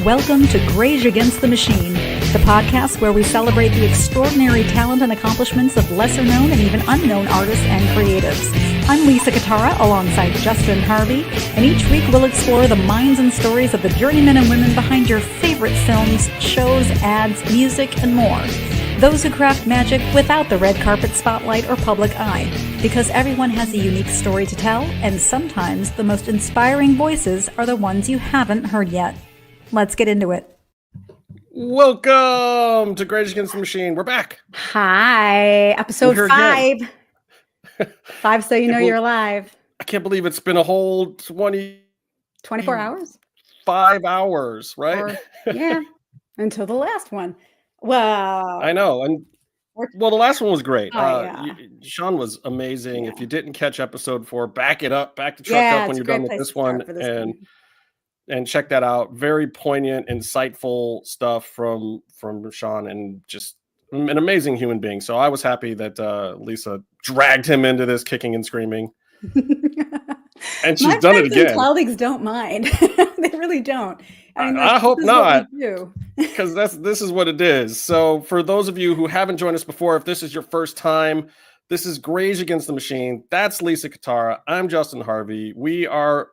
Welcome to Greige Against the Machine, the podcast where we celebrate the extraordinary talent and accomplishments of lesser-known and even unknown artists and creatives. I'm Lisa Catara alongside Justin Harvey, and each week we'll explore the minds and stories of the journeymen and women behind your favorite films, shows, ads, music, and more. Those who craft magic without the red carpet spotlight or public eye, because everyone has a unique story to tell, and sometimes the most inspiring voices are the ones you haven't heard yet. Let's get into it. Welcome to Greige Against the Machine. We're back. Hi, episode 5. 5, so you know you're alive. I can't believe it's been a whole 24 hours? 5 hours, right? Or, yeah, until the last one. Well, I know. And well, the last one was great. Yeah. Sean was amazing. Yeah. If you didn't catch episode 4, back it up, back the truck up when you're done with this one. And check that out. Very poignant, insightful stuff from Sean, and just an amazing human being. So I was happy that Lisa dragged him into this kicking and screaming. And she's done it again. My colleagues don't mind. They really don't. I hope not, because this is what it is. So for those of you who haven't joined us before, if this is your first time, this is Greige Against the Machine. That's Lisa Catara. I'm Justin Harvey. We are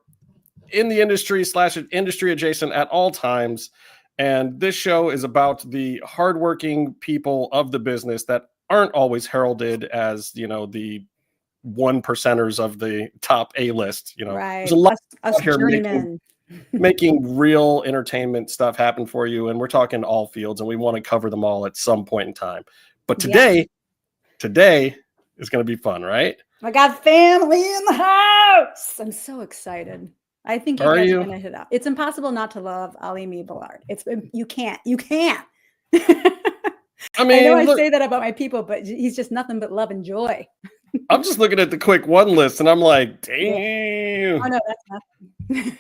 in the industry / industry adjacent at all times. And this show is about the hardworking people of the business that aren't always heralded as, the 1%ers of the top A list. Right. There's a lot us here making real entertainment stuff happen for you. And we're talking all fields, and we want to cover them all at some point in time. But today is going to be fun, right? I got family in the house. I'm so excited. I think you guys are going to hit up. It's impossible not to love Alimi Ballard. You can't. I mean, I say that about my people, but he's just nothing but love and joy. I'm just looking at the quick one list, and I'm like, damn. Oh no, that's nothing.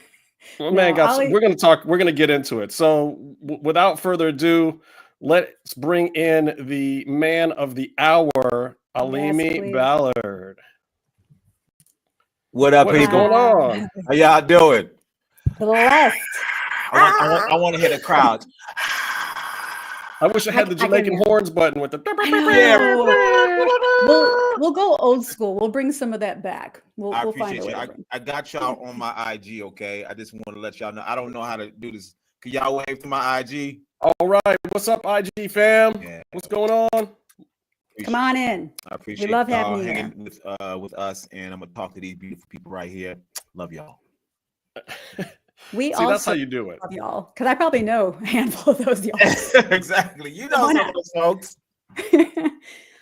Well, man, we're going to get into it. So without further ado, let's bring in the man of the hour, Alimi Ballard. What up, What's going on? How y'all doing? Blessed. I want to hear the crowd. I wish I had the Jamaican horns button with the. We'll go old school. We'll bring some of that back. We'll find you. I got y'all on my IG. Okay, I just want to let y'all know. I don't know how to do this. Can y'all wave to my IG? All right. What's up, IG fam? Yeah. What's going on? Come on in. I appreciate we love having you hanging with us, and I'm gonna talk to these beautiful people right here. Love y'all. That's how you do it, love y'all, because I probably know a handful of those y'all. Exactly. You know some of those folks.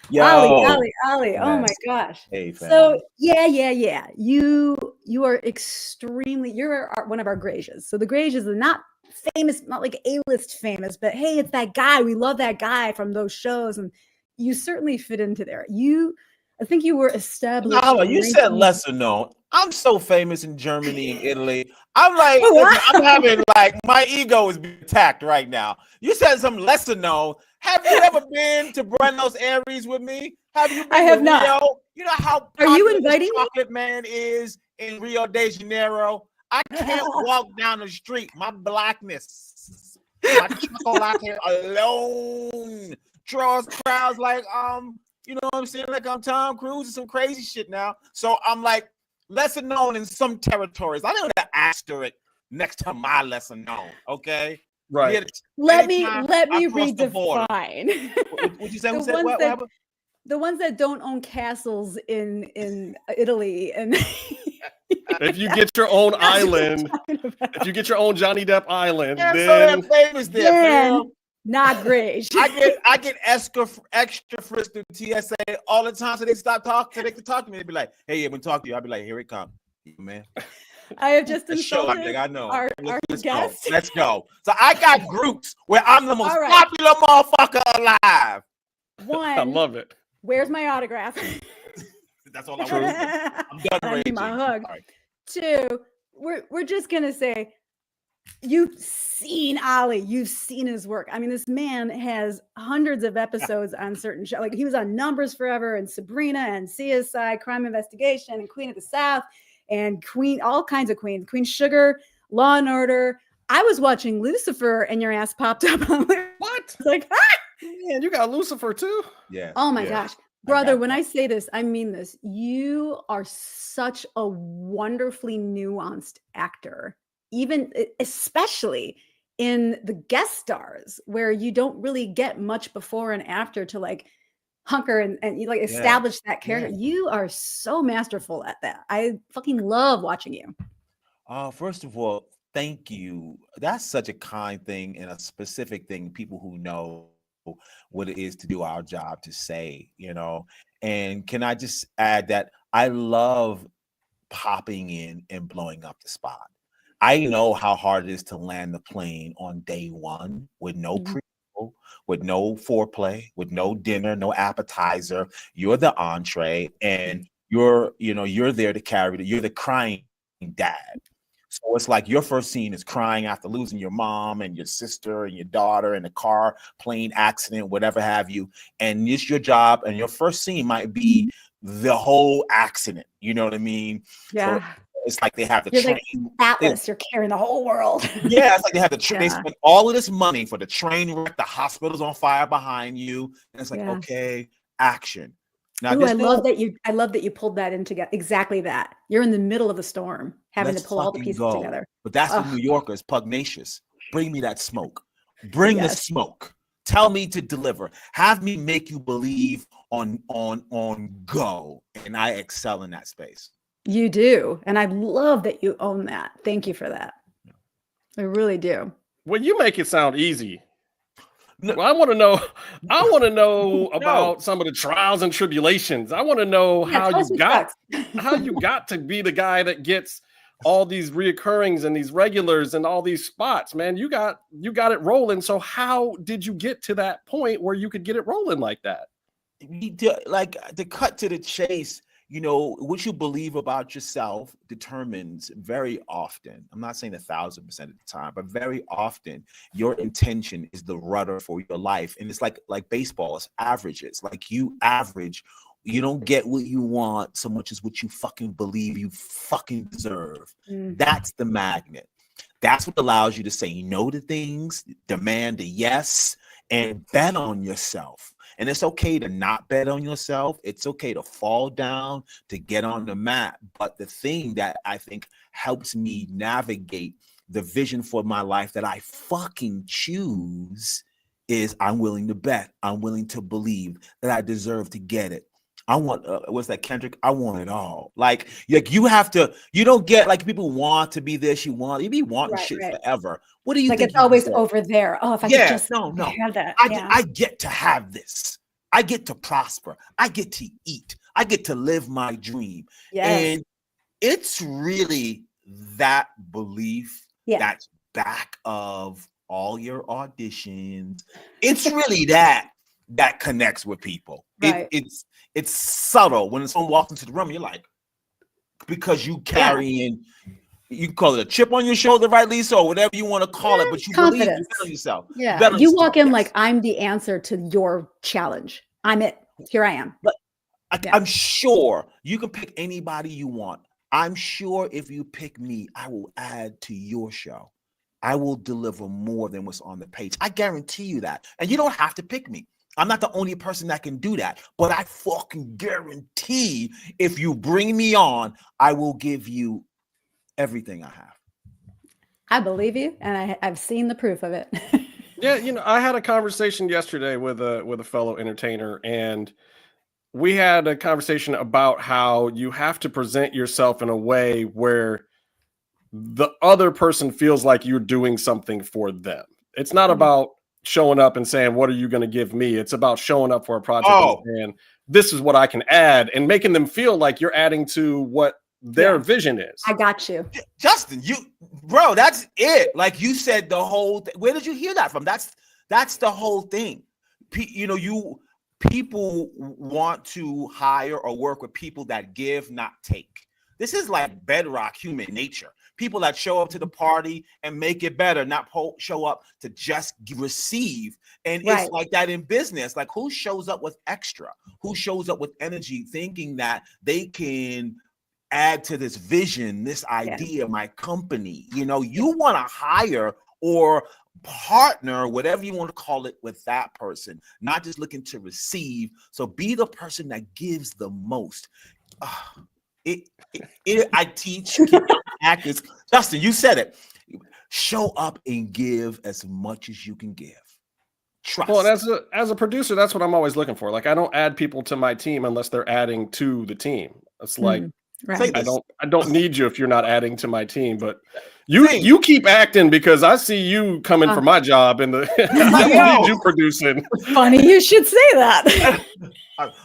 Yo, Ali. Yes. Oh my gosh. Hey, fam. So yeah. You are extremely. You're one of our Greiges. So the Greiges are not famous, not like A-list famous, but hey, it's that guy. We love that guy from those shows, and you certainly fit into there. I think you were established. No, you said lesser known. I'm so famous in Germany and Italy. I'm like, I'm having my ego is being attacked right now. You said some lesser known. Have you ever been to Buenos Aires with me? Have you been I have to not. Rio? You know how are you inviting Chocolate Man is in Rio de Janeiro? I can't walk down the street. My blackness, my chocolate alone draws crowds like you know what I'm saying? Like I'm Tom Cruise and some crazy shit now. So I'm like lesser known in some territories. I don't have to asterisk next to my lesser known. Okay. Right. Let me redefine. What you say? What happened? The ones that don't own castles in Italy, and if you get your own island, if you get your own Johnny Depp island, then so famous there. Not Greige. I get extra frisk through TSA all the time, so they stop talking. So they can talk to me. They be like, "Hey, when talk to you," I'll be like, "Here it comes, man." I have just insulted I know. Our guest. Let's go. So I got groups where I'm the most popular motherfucker alive. One, I love it. Where's my autograph? That's all I want. I'm done I need my hug. Right. 2, we're just gonna say, you've seen Ali. You've seen his work. I mean, this man has hundreds of episodes on certain shows. Like he was on Numbers Forever and Sabrina and CSI, Crime Investigation, and Queen of the South, and all kinds of queens. Queen Sugar, Law and Order, I was watching Lucifer and your ass popped up. I'm like, What? like, Man, you got Lucifer too? Yeah. oh my yeah. gosh. Brother, when I say this, I mean this. You are such a wonderfully nuanced actor, even especially in the guest stars, where you don't really get much before and after to like hunker and you like establish that character. You are so masterful at that. I fucking love watching you. First of all, thank you. That's such a kind thing and a specific thing. People who know what it is to do our job to say, you know. And can I just add that I love popping in and blowing up the spot. I know how hard it is to land the plane on day one with no prequel, with no foreplay, with no dinner, no appetizer. You're the entree, and you're there to carry you're the crying dad. So it's like your first scene is crying after losing your mom and your sister and your daughter in a car, plane accident, whatever have you. And it's your job. And your first scene might be the whole accident. You know what I mean? Yeah. So it's like they have the You're train. like Atlas, you're carrying the whole world. Yeah, it's like they have the train. They spend all of this money for the train wreck, the hospital's on fire behind you. And it's like, okay, action. Now, I love that you pulled that in together. Exactly that. You're in the middle of the storm, having to pull all the pieces together. But that's the New Yorkers, pugnacious. Bring me that smoke. Bring the smoke. Tell me to deliver. Have me make you believe on go. And I excel in that space. You do. And I love that you own that. Thank you for that. I really do. Well, you make it sound easy. Well, I want to know about some of the trials and tribulations. I want to know how you got to be the guy that gets all these reoccurrings and these regulars and all these spots, man. You got it rolling. So how did you get to that point where you could get it rolling like that? Like, to cut to the chase, you know, what you believe about yourself determines very often, I'm not saying 1,000% of the time, but very often your intention is the rudder for your life. And it's like baseball, it's averages. Like, you average, you don't get what you want so much as what you fucking believe you fucking deserve. That's the magnet. That's what allows you to say no to things, demand a yes, and bet on yourself. And it's okay to not bet on yourself. It's okay to fall down, to get on the mat. But the thing that I think helps me navigate the vision for my life that I fucking choose is I'm willing to bet. I'm willing to believe that I deserve to get it. I want, what's that, Kendrick? I want it all. Like you have to, you don't get, like, people want to be this, you be wanting shit forever. What do you think? Like, it's always over there. Oh, if I could just have that. I get to have this. I get to prosper. I get to eat. I get to live my dream. And it's really that belief that's back of all your auditions. It's really that connects with people. Right. It's subtle. When someone walks into the room, you're like, because you carrying, you call it a chip on your shoulder, right, Lisa, or whatever you want to call it, but you believe in yourself. Yeah, you walk in like, I'm the answer to your challenge. I'm it. Here I am. But I'm sure you can pick anybody you want. I'm sure if you pick me, I will add to your show. I will deliver more than what's on the page. I guarantee you that. And you don't have to pick me. I'm not the only person that can do that, but I fucking guarantee if you bring me on, I will give you everything I have. I believe you, and I've seen the proof of it. Yeah, you know, I had a conversation yesterday with a fellow entertainer, and we had a conversation about how you have to present yourself in a way where the other person feels like you're doing something for them. It's not about showing up and saying, what are you going to give me? It's about showing up for a project and saying, this is what I can add, and making them feel like you're adding to what their vision is. I got you. Justin, bro, that's it. Like you said, the whole thing. Where did you hear that from? That's the whole thing. People want to hire or work with people that give, not take. This is like bedrock human nature. People that show up to the party and make it better, not show up to just receive. And it's like that in business. Like, who shows up with extra? Who shows up with energy, thinking that they can add to this vision, this idea, my company? You know, you want to hire or partner, whatever you want to call it, with that person, not just looking to receive. So be the person that gives the most. I teach actors. Justin, you said it. Show up and give as much as you can give. Trust. Well, and as a producer, that's what I'm always looking for. Like, I don't add people to my team unless they're adding to the team. It's like, right. I don't need you if you're not adding to my team. But you keep acting because I see you coming for my job, and I don't need you producing. Funny you should say that.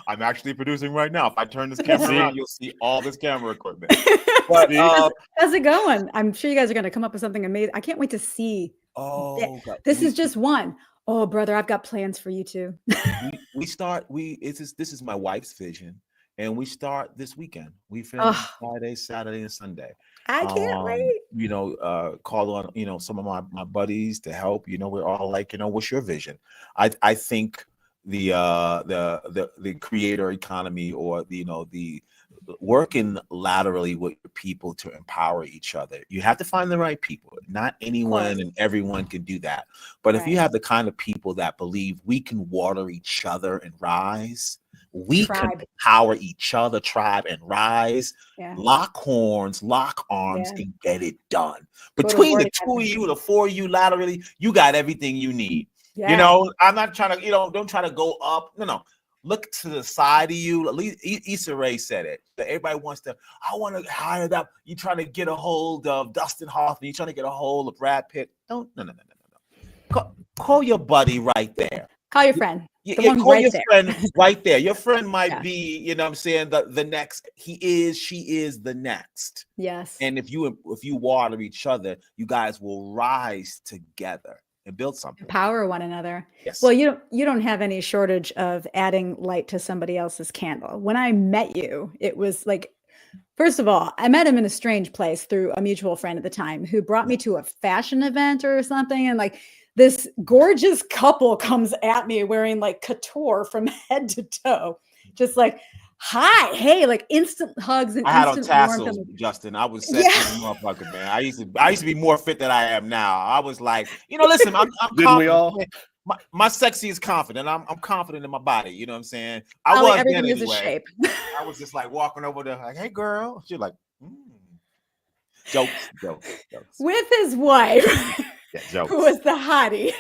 I'm actually producing right now. If I turn this camera around, you'll see all this camera equipment. But how's it going? I'm sure you guys are going to come up with something amazing. I can't wait to see. This is just one. Oh, brother, I've got plans for you too. This is my wife's vision, and we start this weekend. We finish Friday, Saturday, and Sunday. I can't wait. Call on some of my buddies to help. We're all like, what's your vision? I think the creator economy, or the working laterally with people to empower each other. You have to find the right people. Not anyone and everyone can do that. But if you have the kind of people that believe we can water each other and rise, we can empower each other, tribe, and rise. Lock horns, lock arms, and get it done. Between the two of you, the four of you laterally, you got everything you need. I'm not trying to, don't try to go up. No. Look to the side of you. At least Issa Rae said it. That everybody wants to, I want to hire that. You're trying to get a hold of Dustin Hoffman. You're trying to get a hold of Brad Pitt. No. Call your buddy right there. Call your friend. Call your friend right there. Your friend might be, the next. She is the next. Yes. And if you water each other, you guys will rise together and build something. Empower one another. Yes. Well, you don't have any shortage of adding light to somebody else's candle. When I met you, it was like, first of all, I met him in a strange place through a mutual friend at the time who brought me to a fashion event or something. And like this gorgeous couple comes at me wearing like couture from head to toe, just like, hi, hey, like instant hugs and I had on instant tassels, warmth. Justin. I was sexy as a motherfucker, man. I used to be more fit than I am now. I was like, listen, I'm Didn't we all? My sexy is confident. I'm confident in my body. You know what I'm saying? Everything is a shape. I was just like walking over there, like, hey, girl. She's like, jokes. With his wife, who was the hottie.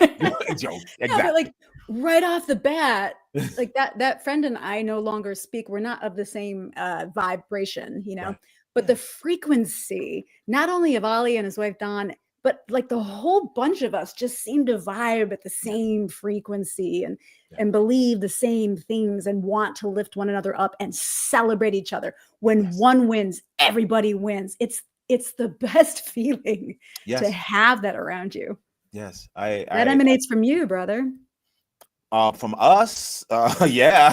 Jokes, exactly. Yeah, but like right off the bat, like that friend and I no longer speak. We're not of the same vibration, Right. But the frequency, not only of Ali and his wife Dawn, but like the whole bunch of us just seem to vibe at the same frequency and believe the same things and want to lift one another up and celebrate each other. When one wins, everybody wins. It's the best feeling to have that around you. Yes, that emanates from you, brother. From us, yeah.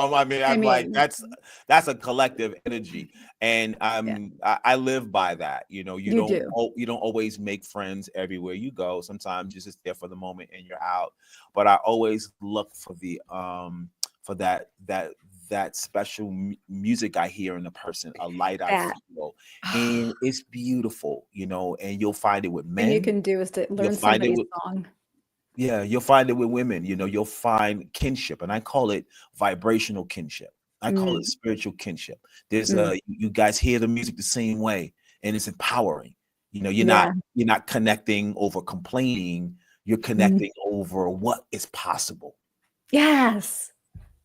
Like that's a collective energy, and I live by that. You don't always make friends everywhere you go. Sometimes you're just there for the moment and you're out. But I always look for the for that special music I hear in the person, a light I feel, and it's beautiful, and you'll find it with men. All you can do is to learn somebody's song. Yeah, you'll find it with women. You'll find kinship, and I call it vibrational kinship. I call it spiritual kinship. There's you guys hear the music the same way, and it's empowering. You're not connecting over complaining. You're connecting over what is possible. Yes.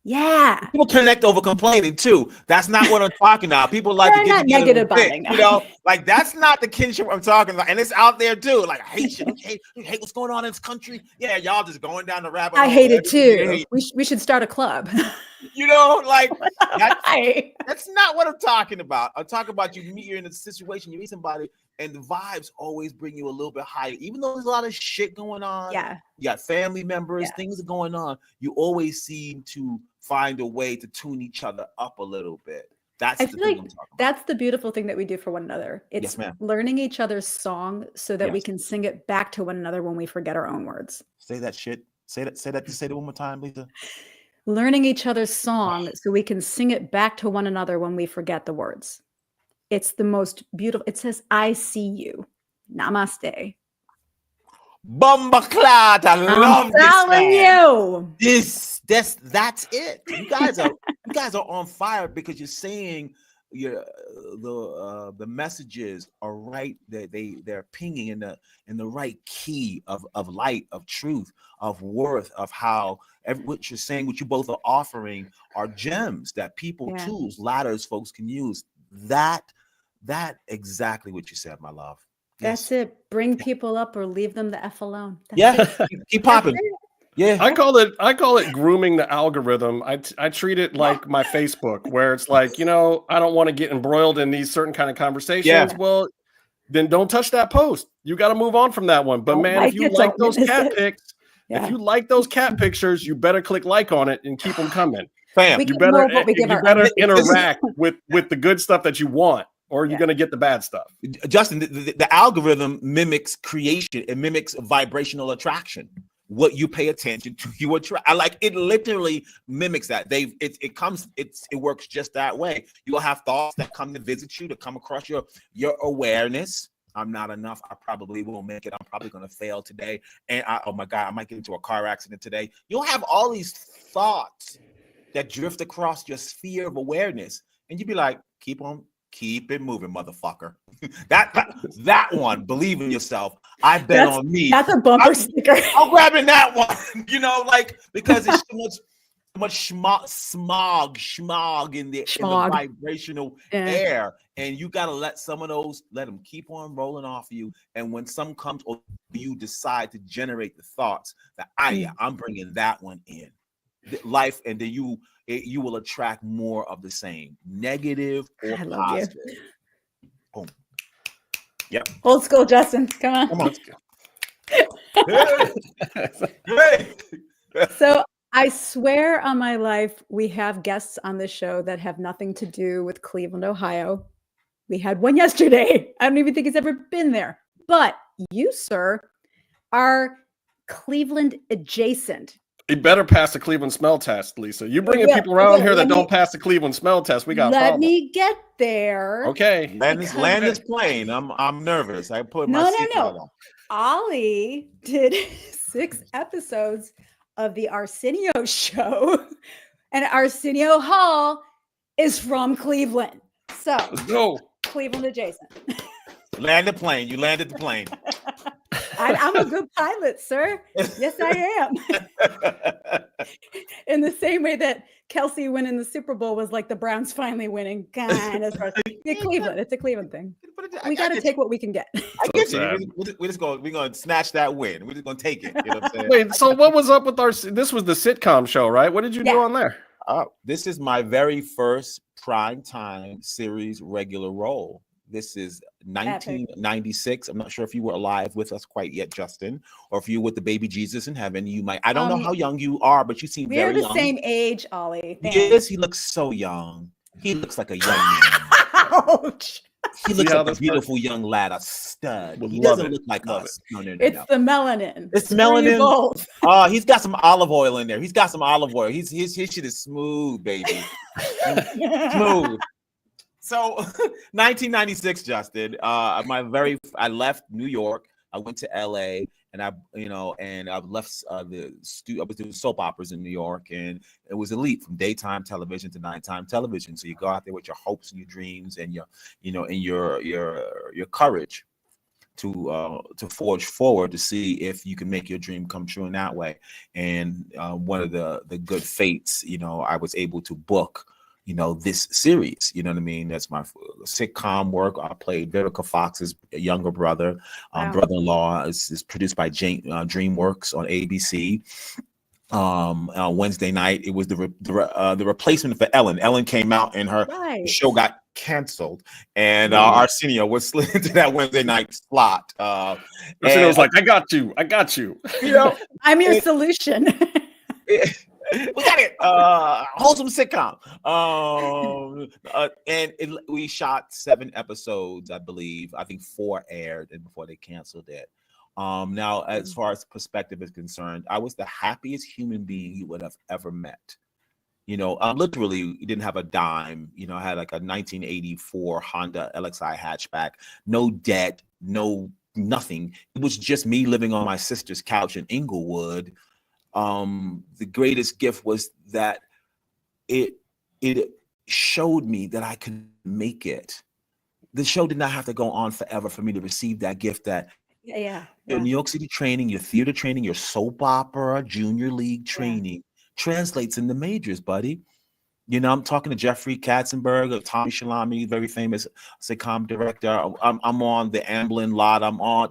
Yeah. People connect over complaining too. That's not what I'm talking about. People like to get negative bonding. Like that's not the kinship I'm talking about. And it's out there too. Like I hate you. Hate what's going on in this country. Yeah, y'all just going down the rabbit hole. I hate it too. We should start a club. Like that's not what I'm talking about. I'm talking about you're in a situation, you meet somebody, and the vibes always bring you a little bit higher. Even though there's a lot of shit going on. Yeah. You got family members, things are going on. You always seem to find a way to tune each other up a little bit. That's the thing I'm talking about. That's the beautiful thing that we do for one another. It's learning each other's song so that we can sing it back to one another when we forget our own words. Say that shit. Say that one more time, Lisa. Learning each other's song so we can sing it back to one another when we forget the words. It's the most beautiful. It says, I see you. Namaste. Bumbaclad. I love this telling man. you. That's it. You guys are on fire because you're saying the messages are right. They're pinging in the right key of light, of truth, of worth, of how what you're saying, what you both are offering are gems that people, tools, ladders folks can use. That exactly what you said, my love. That's it. Bring people up or leave them the F alone. Keep popping. Yeah, I call it grooming the algorithm. I treat it like my Facebook, where it's like, I don't want to get embroiled in these certain kind of conversations. Yeah. Well, then don't touch that post. You got to move on from that one. But Don't man, like if you it, like don't those witness cat it. pics, if you like those cat pictures, you better click like on it and keep them coming. Fam, You better interact with the good stuff that you want, or you're going to get the bad stuff. Justin, the algorithm mimics creation. It mimics vibrational attraction. What you pay attention to, you attract. I like it. Literally mimics that. It works just that way. You'll have thoughts that come to visit you, to come across your awareness. I'm not enough. I probably won't make it. I'm probably going to fail today. And oh my God, I might get into a car accident today. You'll have all these thoughts that drift across your sphere of awareness, and you'd be like, keep it moving, motherfucker. that one, believe in yourself. I bet on me. That's a bumper sticker. I'm grabbing that one, because it's too much smog in the vibrational air, and you gotta let some of those, let them keep on rolling off of you. And when some comes, or you decide to generate the thoughts that I'm bringing that one in life, and then you will attract more of the same, negative or positive. Boom. Yep. Old school, Justin. Come on. So I swear on my life, we have guests on this show that have nothing to do with Cleveland, Ohio. We had one yesterday. I don't even think he's ever been there. But you, sir, are Cleveland adjacent. You better pass the Cleveland smell test, Lisa. You bringing people around here that don't pass the Cleveland smell test, we got a problem. Let me get there. Okay. Land this plane. I'm nervous. I put my seatbelt on. Ollie did 6 episodes of the Arsenio show, and Arsenio Hall is from Cleveland. So let's go. Cleveland adjacent. Land the plane. You landed the plane. I'm a good pilot, sir. Yes, I am. In the same way that Kelsey winning the Super Bowl was like the Browns finally winning. Kind of. Cleveland. It's a Cleveland thing. We got to take what we can get. I get you. We're going to snatch that win. We're just going to take it. You know what I'm saying? Wait, so what was up with this was the sitcom show, right? What did you do on there? This is my very first primetime series regular role. This is 1996. I'm not sure if you were alive with us quite yet, Justin, or if you're with the baby Jesus in heaven. You might. I don't know how young you are, but you seem very young. We're the same age, Ollie. Yes, he looks so young. He looks like a young man. Ouch. He looks like a beautiful young lad, a stud. He doesn't look like us. No. It's the melanin. It's melanin. Oh, he's got some olive oil in there. He's got some olive oil. His shit is smooth, baby. Smooth. So 1996, Justin, I left New York. I went to LA, and I left I was doing soap operas in New York, and it was elite from daytime television to nighttime television. So you go out there with your hopes and your dreams and your courage to forge forward to see if you can make your dream come true in that way. And one of the good fates, I was able to book this series, you know what I mean? That's my sitcom work. I played Vivica Fox's younger brother. Brother-in-law is produced by DreamWorks on ABC. Wednesday night, it was the replacement for Ellen. Ellen came out and her show got canceled, and Arsenio was slid into that Wednesday night slot. Arsenio was like, I got you. I'm your solution. We got it. Wholesome sitcom. We shot 7 episodes, I believe. I think 4 aired and before they canceled it. Now, as far as perspective is concerned, I was the happiest human being you would have ever met. Literally didn't have a dime. I had like a 1984 Honda LXI hatchback, no debt, no nothing. It was just me living on my sister's couch in Inglewood. The greatest gift was that it showed me that I could make it. The show did not have to go on forever for me to receive that gift that your New York City training, your theater training, your soap opera, junior league training translates into majors, buddy. You know, I'm talking to Jeffrey Katzenberg, Tommy Shalami, very famous sitcom director. I'm on the Amblin lot. I'm on,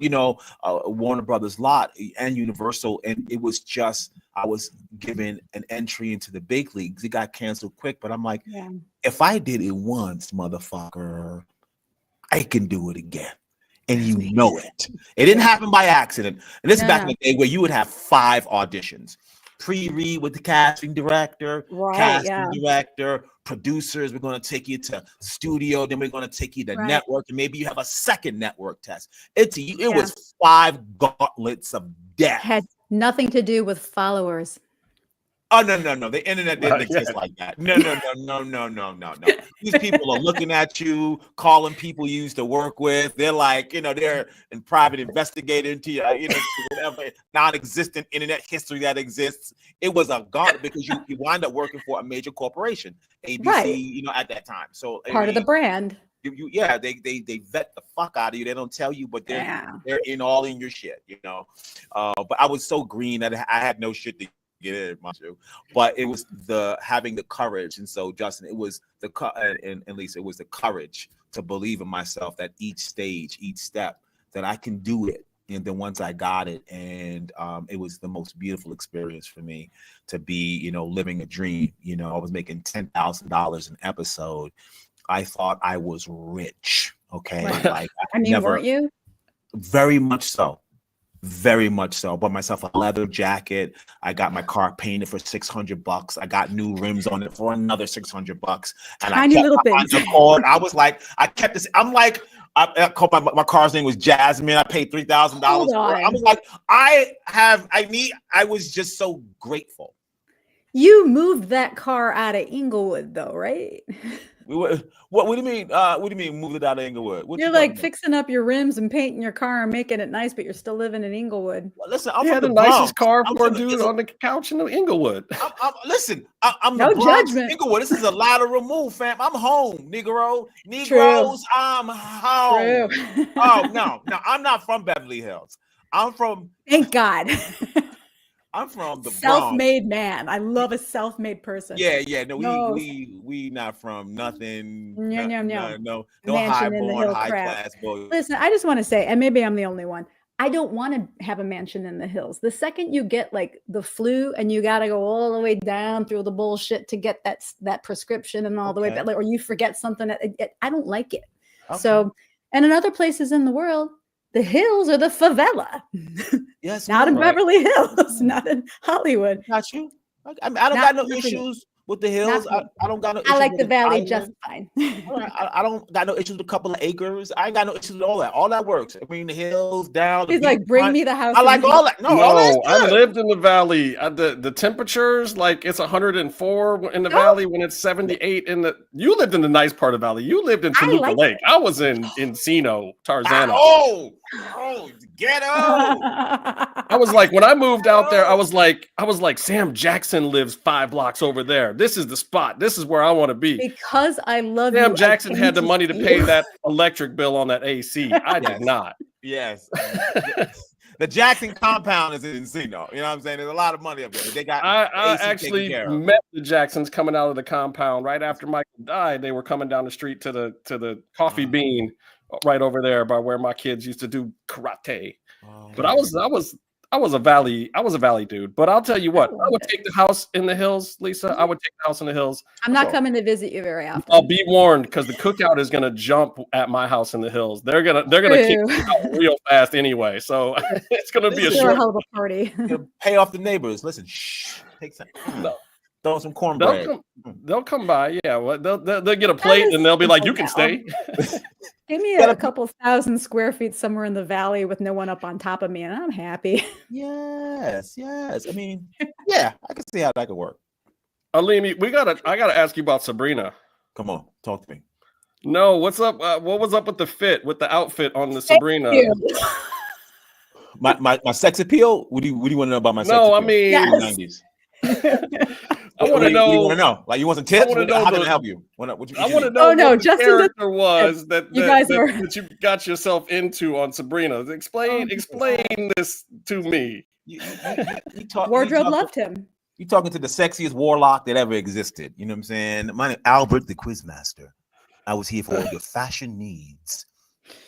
Warner Brothers lot and Universal. And it was just, I was given an entry into the big leagues. It got canceled quick, but I'm like, if I did it once, motherfucker, I can do it again. And you know it. It didn't happen by accident. And this is back in the day where you would have 5 auditions. Pre-read with the casting director, director, producers. We're going to take you to studio, then we're going to take you to network, and maybe you have a second network test. It was 5 gauntlets of death. Had nothing to do with followers. Oh, no. The internet didn't exist like that. No. These people are looking at you, calling people you used to work with. They're like, they're in private investigator into your, whatever non-existent internet history that exists. It was a gauntlet because you wind up working for a major corporation, ABC, at that time. So part of the brand. They vet the fuck out of you. They don't tell you, but they're all in your shit, But I was so green that I had no shit to get it, but it was having the courage. And so, Justin, it was and Lisa, it was the courage to believe in myself that each stage, each step, that I can do it. And then once I got it, and it was the most beautiful experience for me to be, living a dream. I was making $10,000 an episode. I thought I was rich. Okay, like weren't you? Very much so. Very much so. Bought myself a leather jacket. I got my car painted for $600. I got new rims on it for another $600. And tiny little things. I was like, I kept this. I'm like, I called my car's name was Jasmine. I paid $3,000 for it. I was like, I was just so grateful. You moved that car out of Inglewood, though, right? What do you mean? What do you mean move it out of Inglewood? You're like fixing up your rims and painting your car and making it nice, but you're still living in Inglewood. Well, listen, I'm from the nicest car for a dude on the couch in Inglewood. I'm no the Bronx, judgment. Inglewood. This is a lateral move, fam. I'm home, Negroes. True. I'm home. True. Oh no, I'm not from Beverly Hills. I'm from. Thank God. I'm from the self-made man. I love a self-made person. Yeah. No, we not from nothing. No high-born, high-class boy. Listen, I just want to say, and maybe I'm the only one, I don't want to have a mansion in the hills. The second you get like the flu and you got to go all the way down through the bullshit to get that prescription and all the way back, or you forget something, I don't like it. Okay. So, and in other places in the world, the hills are the favela. Yes, not in Beverly Hills, not in Hollywood. Not you. I don't got no issues with the hills. I don't got no issues. I like the valley just fine. I don't got no issues with a couple of acres. I ain't got no issues with all that. All that works. I mean, the hills down. He's like, bring me the house. I like all that. No, I lived in the valley. The temperatures, like it's 104 in the valley when it's 78 in the. You lived in the nice part of the valley. You lived in Toluca Lake. I was in Encino, Tarzana. Oh, ghetto. I was like, when I moved out there, I was like, Sam Jackson lives 5 blocks over there. This is the spot. This is where I want to be. Because I love Sam Jackson had the money to pay that electric bill on that AC. I did not. Yes. The Jackson compound is in Encino. You know what I'm saying? There's a lot of money up there. They got. I actually met the Jacksons coming out of the compound right after Michael died. They were coming down the street to the Coffee Bean right over there by where my kids used to do karate. But I was a valley dude. But I'll tell you what, I would take the house in the hills, Lisa. I would take the house in the hills. I'm not coming to visit you very often. I'll be warned, because the cookout is gonna jump at my house in the hills. They're gonna kick me out real fast anyway. So it's gonna be a hell of a party. Pay off the neighbors. Listen, take some. Throw some cornbread. They'll come by. Yeah, well, they'll get a plate and they'll be like, "You can stay." Give me a couple thousand square feet somewhere in the valley with no one up on top of me, and I'm happy. Yes. I mean, yeah, I can see how that could work. Alimi, I gotta ask you about Sabrina. Come on, talk to me. No, what's up? What was up with the outfit on the Sabrina? my sex appeal. What do you want to know about my sex No, appeal? I mean, Yes. I want to know. You want to know? Like, you want some tips? I want to know How can I help you? I want to know Oh, no, what the Justin doesn't- character was that You guys are- that you got yourself into on Sabrina. Explain this to me. Wardrobe loved him. You talking to the sexiest warlock that ever existed. You know what I'm saying? My name Albert, the Quizmaster. I was here for all your fashion needs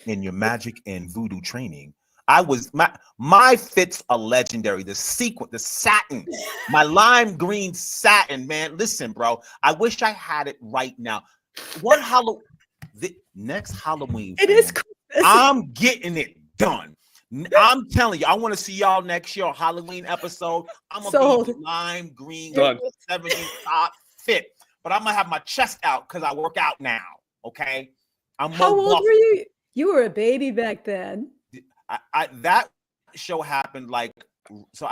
and your magic and voodoo training. I was my fits are legendary. The sequin, the satin, my lime green satin, man. Listen, bro. I wish I had it right now. The next Halloween. It is Christmas. I'm getting it done. I'm telling you, I want to see y'all next year, Halloween episode. I'm gonna be lime green, 70 top fit, but I'm gonna have my chest out because I work out now. Okay. How old were you? You were a baby back then. That show happened like so.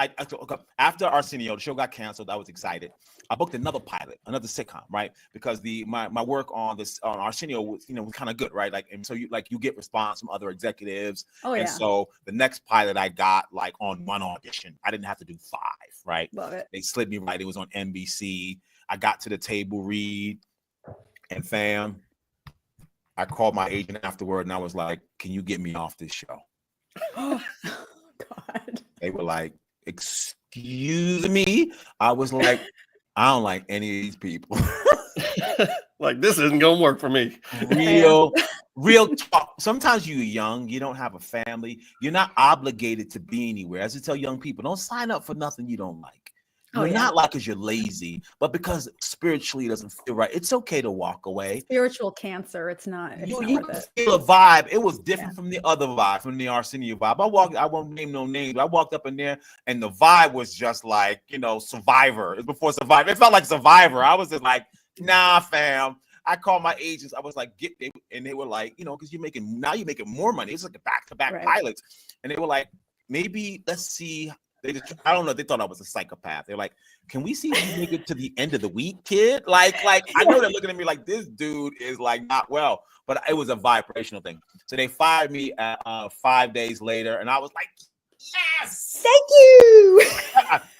After Arsenio, the show got canceled. I was excited. I booked another pilot, another sitcom, right? Because my work on this on Arsenio was kind of good, right? Like, and so you get response from other executives. Oh yeah. And so the next pilot I got like on one audition. I didn't have to do 5, right? Love it. They slid me right. It was on NBC. I got to the table read, and fam, I called my agent afterward, and I was like, "Can you get me off this show?" Oh God. They were like, "Excuse me." I was like, "I don't like any of these people." Like, this isn't gonna work for me. Real talk. Sometimes you're young, you don't have a family, you're not obligated to be anywhere. As I tell young people, don't sign up for nothing you don't like. You're not like because you're lazy, but because spiritually it doesn't feel right. It's okay to walk away. Spiritual cancer. It's not. You can feel a vibe. It was different from the other vibe, from the Arsenio vibe. I won't name no names, but I walked up in there and the vibe was just like, Survivor. It was before Survivor. It felt like Survivor. I was just like, nah, fam. I called my agents. I was like, and they were like, because you're making more money. It's like a back-to-back pilots. And they were like, maybe let's see. I don't know. They thought I was a psychopath. They're like, "Can we see you make it to the end of the week, kid?" Like I know they're looking at me like this dude is like not well, but it was a vibrational thing. So they fired me 5 days later, and I was like, "Yes, thank you."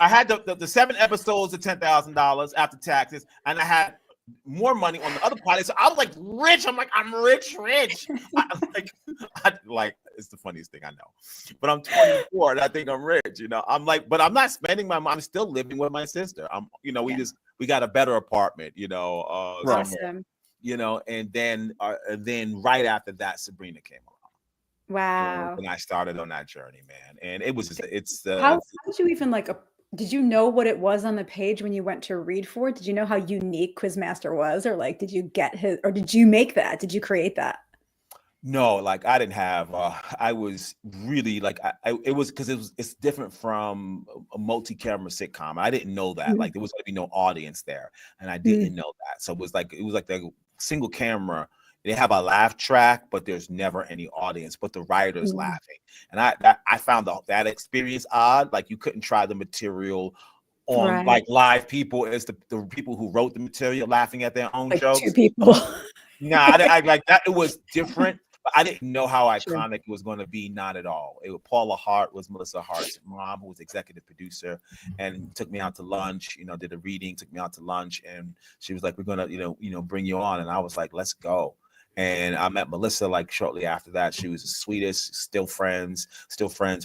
I had the 7 episodes of $10,000 after taxes, and I had more money on the other pilot. So I was like rich. I'm rich. It's the funniest thing I know. But I'm 24 and I think I'm rich. I'm like, but I'm not spending my money. I'm still living with my sister. We got a better apartment. Awesome. And then right after that, Sabrina came along. Wow. And I started on that journey, man. And how did you even did you know what it was on the page when you went to read for it? Did you know how unique Quizmaster was? Or did you did you make that? Did you create that? No, I didn't have, I was really it was because it's different from a multi-camera sitcom. I didn't know that. There was going to be no audience there. And I didn't know that. So it was like the single camera. They have a laugh track, but there's never any audience, but the writer's laughing. And I found that experience odd. You couldn't try the material on live people as the people who wrote the material laughing at their own jokes. 2 people. I like that. It was different, but I didn't know how iconic it was going to be. Not at all. Paula Hart was Melissa Hart's mom, who was executive producer, and took me out to lunch. Did a reading, took me out to lunch, and she was like, "We're gonna, bring you on." And I was like, "Let's go." And I met Melissa shortly after that. She was the sweetest, still friends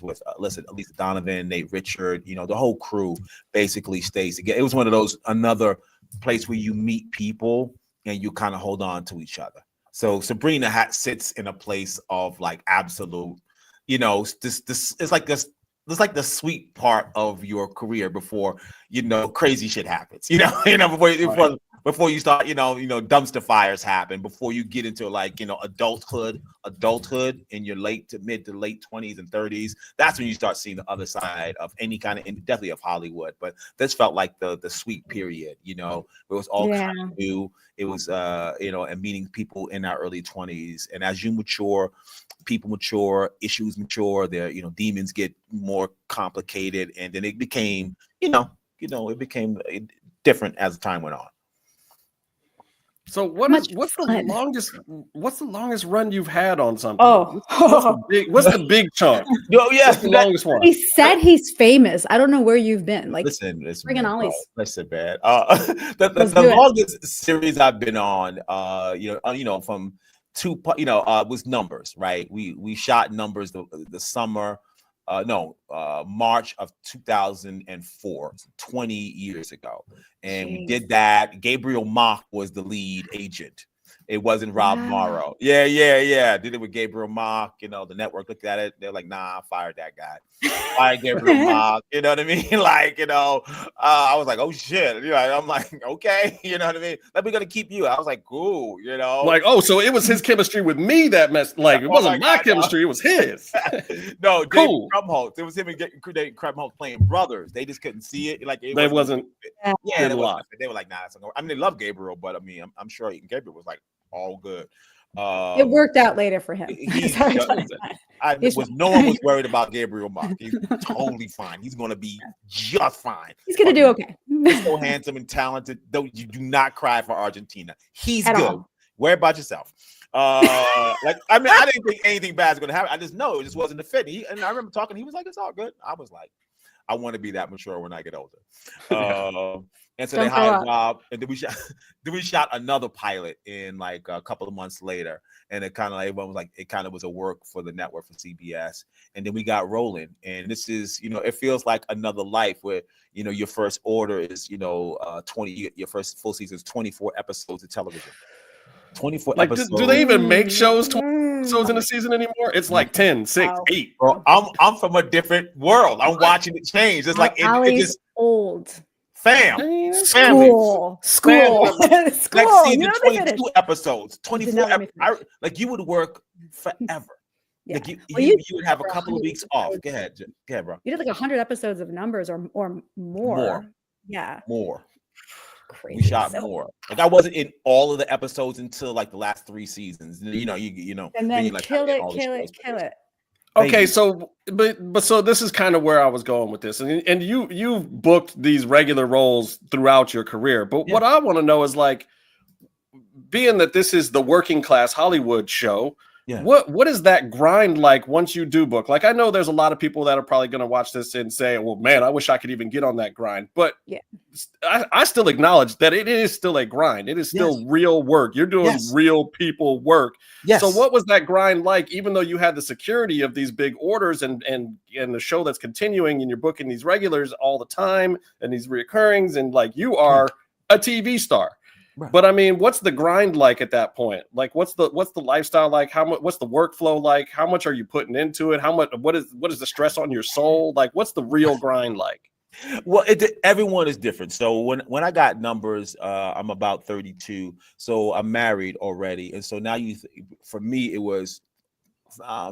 with Lisa Donovan, Nate Richard, the whole crew basically stays together. It was one of those, another place where you meet people and you kind of hold on to each other. So Sabrina sits in a place of absolute, this it's like this. It's like the sweet part of your career before, crazy shit happens, before you start, dumpster fires happen, before you get into adulthood in your mid to late 20s and 30s. That's when you start seeing the other side of any kind of, definitely of Hollywood. But this felt like the sweet period, it was all kind of new. It was, and meeting people in our early 20s. And as you mature, people mature, issues mature, their, demons get more complicated. And then it became, it became different as time went on. So what's the longest run you've had on something? Oh, what's the big chunk? What's the longest one? He said he's famous. I don't know where you've been. Like, listen, friggin' Ollie's. Listen, man. The longest series I've been on, from was Numbers, right? We shot Numbers the summer. March of 2004, 20 years ago. And we did that. Gabriel Mock was the lead agent. It wasn't Rob Morrow. Yeah. Did it with Gabriel Mock. The network looked at it. They're like, nah, I fired that guy. Fired Gabriel Mock. You know what I mean? I was like, oh shit. I'm like, okay. You know what I mean? Like, we're gonna keep you. I was like, cool. Like, oh, so it was his chemistry with me that messed. Like, it wasn't my chemistry. No. It was his. No, cool. Krumholtz. It was him and David Krumholtz playing brothers. They just couldn't see it. Like, they wasn't. Yeah, they were like, nah. I mean, they love Gabriel, but I mean, I'm sure Gabriel was like all good. It worked out later for him. No one was worried about Gabriel Mock. He's totally fine. He's going to be just fine. He's going to do okay. He's so handsome and talented. Though you do not cry for Argentina. He's good. All. Worry about yourself. I didn't think anything bad was going to happen. I just know it just wasn't a fit. And I remember talking. He was like, "It's all good." I was like, "I want to be that mature when I get older." And so they hired Rob, and then we shot another pilot in like a couple of months later, and it kind of everyone was like, it kind of was a work for the network for CBS, and then we got rolling. And this is, it feels like another life where your first order is 20, your first full season is 24 episodes of television. 24 episodes. Do they even make shows 20 episodes in a season anymore? It's like 10, 6, 8. Bro, I'm from a different world. I'm watching it change. It's like it just old. Family. School. Like season 22 episodes, 24. Like you would work forever. Yeah. Like you would have a couple of weeks off. Go ahead, bro. You did like 100 episodes of Numbers or more. Yeah. More. Crazy. We shot more. Like I wasn't in all of the episodes until like the last 3 seasons. And then you like, kill it. Okay, so but so this is kind of where I was going with this, and you've booked these regular roles throughout your career, but what I want to know is, like, being that this is the working class Hollywood show, what is that grind like once you do book? Like, I know there's a lot of people that are probably going to watch this and say, well, man, I wish I could even get on that grind, but I still acknowledge that it is still a grind. It is still real work. You're doing real people work. So what was that grind like, even though you had the security of these big orders and the show that's continuing and you're booking these regulars all the time and these reoccurrings, and like you are a TV star? Right. But I mean, what's the grind like at that point? Like, what's the lifestyle like? What's the workflow like? How much are you putting into it? What is the stress on your soul? Like, what's the real grind like? Well, everyone is different. So when I got Numbers, I'm about 32. So I'm married already. And so now for me, it was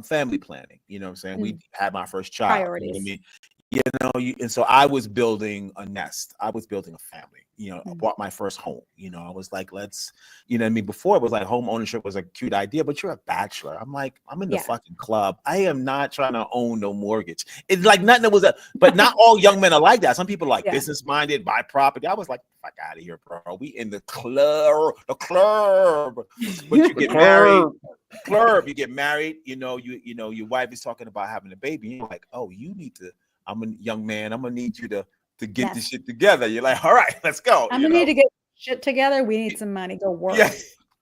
family planning. You know what I'm saying? We had my first child. Priorities. And so I was building a nest. I was building a family. I bought my first home. I was like, let's, before it was like home ownership was a cute idea, but you're a bachelor. I'm like, I'm in the fucking club. I am not trying to own no mortgage. It's like nothing that was but not all young men are like that. Some people are like business minded, buy property. I was like, fuck out of here, bro. We in the club. But you get married. You get married, your wife is talking about having a baby. You're like, oh, I'm a young man. I'm gonna need you to get this shit together. You're like, all right, let's go. I'm gonna need to get shit together. We need some money. Go work. Yeah,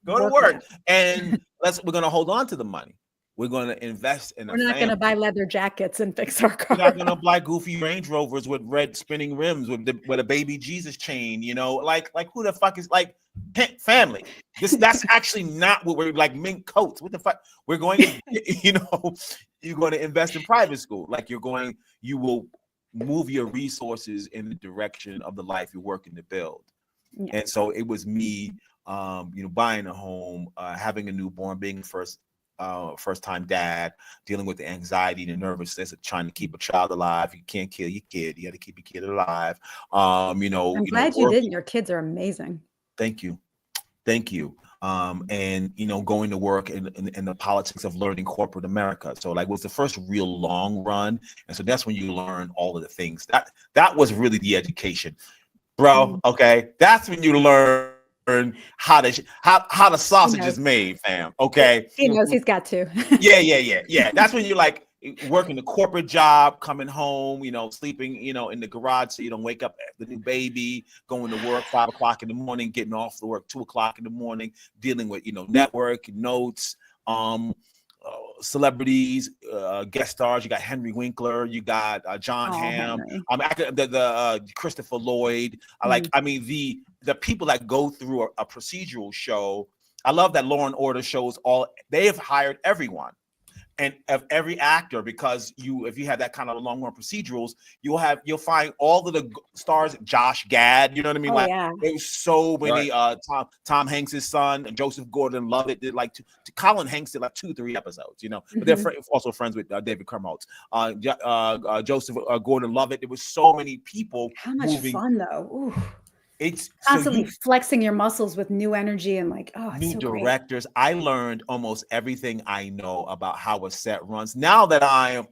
go to work. And we're gonna hold on to the money. We're gonna invest in. We're not gonna buy leather jackets and fix our car. We're not gonna buy goofy Range Rovers with red spinning rims with a baby Jesus chain. Like who the fuck is like family? That's actually not what we're like. Mink coats. What the fuck? We're going to, you're going to invest in private school. Like you will move your resources in the direction of the life you're working to build. Yeah. And so it was me, buying a home, having a newborn, being first time dad, dealing with the anxiety, the nervousness of trying to keep a child alive. You can't kill your kid. You got to keep your kid alive. I'm glad you did. Your kids are amazing. Thank you. And going to work in the politics of learning corporate America. So like it was the first real long run. And so that's when you learn all of the things. That was really the education. Bro, okay. That's when you learn how the sausage is made, fam. Okay. He knows he's got to. Yeah. That's when you're like working a corporate job, coming home, sleeping, in the garage so you don't wake up the new baby, going to work 5 o'clock in the morning, getting off the work 2 o'clock in the morning, dealing with, network notes, celebrities, guest stars. You got Henry Winkler, you got John Hamm, the Christopher Lloyd. The people that go through a procedural show. I love that Law and Order shows they have hired everyone. And of every actor, because if you have that kind of long run procedurals, you'll find all of the stars. Josh Gad, you know what I mean? There's so many. Right. Tom Hanks' son, and Joseph Gordon-Levitt did like Colin Hanks did like 2-3 episodes, but they're also friends with David Kermode. Joseph Gordon-Levitt. There was so many people. How much fun though! Ooh. It's constantly flexing your muscles with new energy and new directors. Great. I learned almost everything I know about how a set runs. Now that I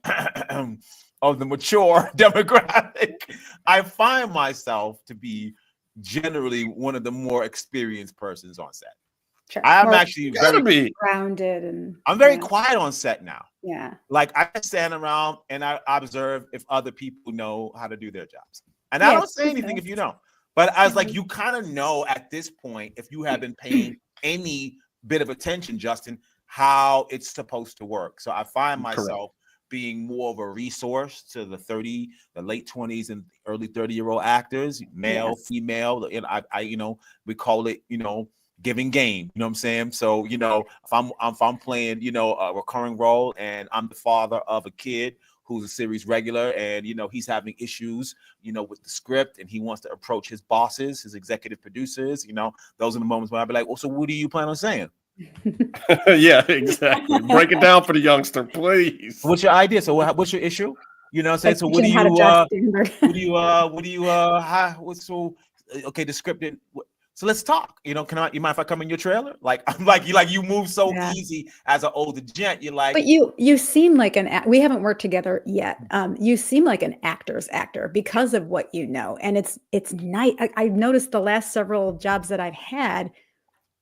am of the mature demographic, I find myself to be generally one of the more experienced persons on set. Sure. I'm actually very grounded and I'm very quiet on set now. Yeah. Like I stand around and I observe if other people know how to do their jobs. And I don't say anything if you don't. But I was like, you kind of know at this point, if you have been paying any bit of attention, Justin, how it's supposed to work. So I find myself being more of a resource to the late 20s and early 30-year-old actors, male, female. And I we call it, giving game. You know what I'm saying? So, if I'm playing, a recurring role and I'm the father of a kid who's a series regular, and he's having issues, with the script, and he wants to approach his bosses, his executive producers. Those are the moments when I'll be like, "Well, so what do you plan on saying?" Yeah, exactly. Break it down for the youngster, please. What's your idea? So, what's your issue? You know what I'm saying? So, okay, the script didn't. So let's talk. You mind if I come in your trailer? Like I'm like you move so easy as an older gent. You're like, but you seem like we haven't worked together yet. You seem like an actor's actor because of what you know, and it's nice. I've noticed the last several jobs that I've had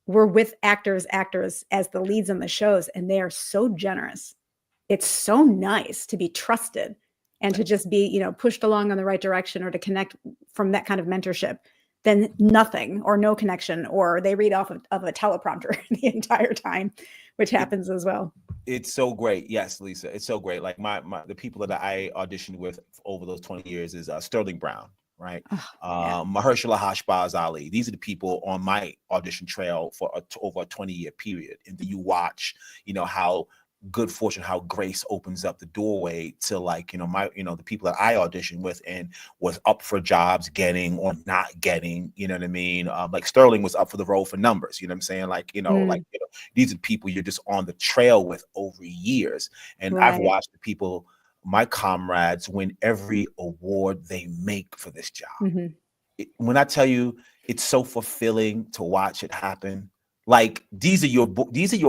were with actors as the leads in the shows, and they are so generous. It's so nice to be trusted and to just be pushed along in the right direction, or to connect from that kind of mentorship. Than nothing or no connection, or they read off of a teleprompter the entire time, which happens as well. It's so great. Yes, Lisa, it's so great. Like the people that I auditioned with over those 20 years is Sterling Brown, right? Mahershala Hashbaz Ali. These are the people on my audition trail for over a 20-year period. And then you watch, how good fortune, how grace opens up the doorway to the people that I auditioned with and was up for jobs getting or not getting, you know what I mean? Like Sterling was up for the role for Numbers, you know what I'm saying? These are people you're just on the trail with over years. And I've watched the people, my comrades, win every award they make for this job. When I tell you, it's so fulfilling to watch it happen. Like these are your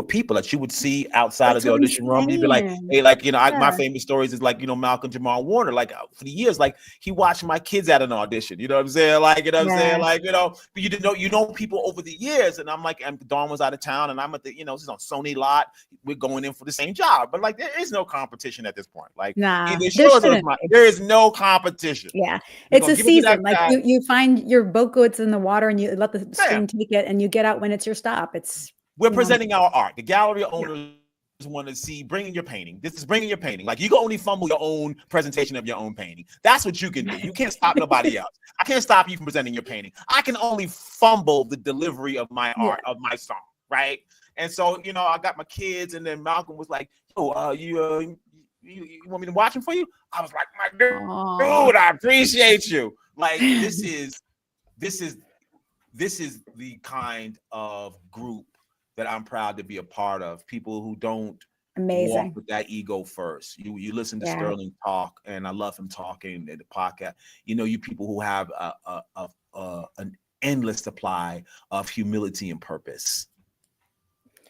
people that you would see outside of the audition room. You'd be like, hey, my famous stories is Malcolm Jamal Warner. Like for the years, like he watched my kids at an audition. You know what I'm saying? But you know people over the years, and I'm like, and Dawn was out of town, and I'm at the, this is on Sony lot. We're going in for the same job, but there is no competition at this point. There is no competition. Yeah, it's a season. You find your boat goods in the water, and you let the stream take it, and you get out when it's your stop. We're presenting our art. The gallery owners want to see bringing your painting. This is bringing your painting. Like you can only fumble your own presentation of your own painting. That's what you can do. You can't stop nobody else. I can't stop you from presenting your painting. I can only fumble the delivery of my art, of my song, right? And so, I got my kids, and then Malcolm was like, "Yo, you want me to watch them for you?" I was like, "My dude, I appreciate you." Like this is the kind of group that I'm proud to be a part of. People who don't walk with that ego first. You listen to Sterling talk, and I love him talking in the podcast. You people who have an endless supply of humility and purpose.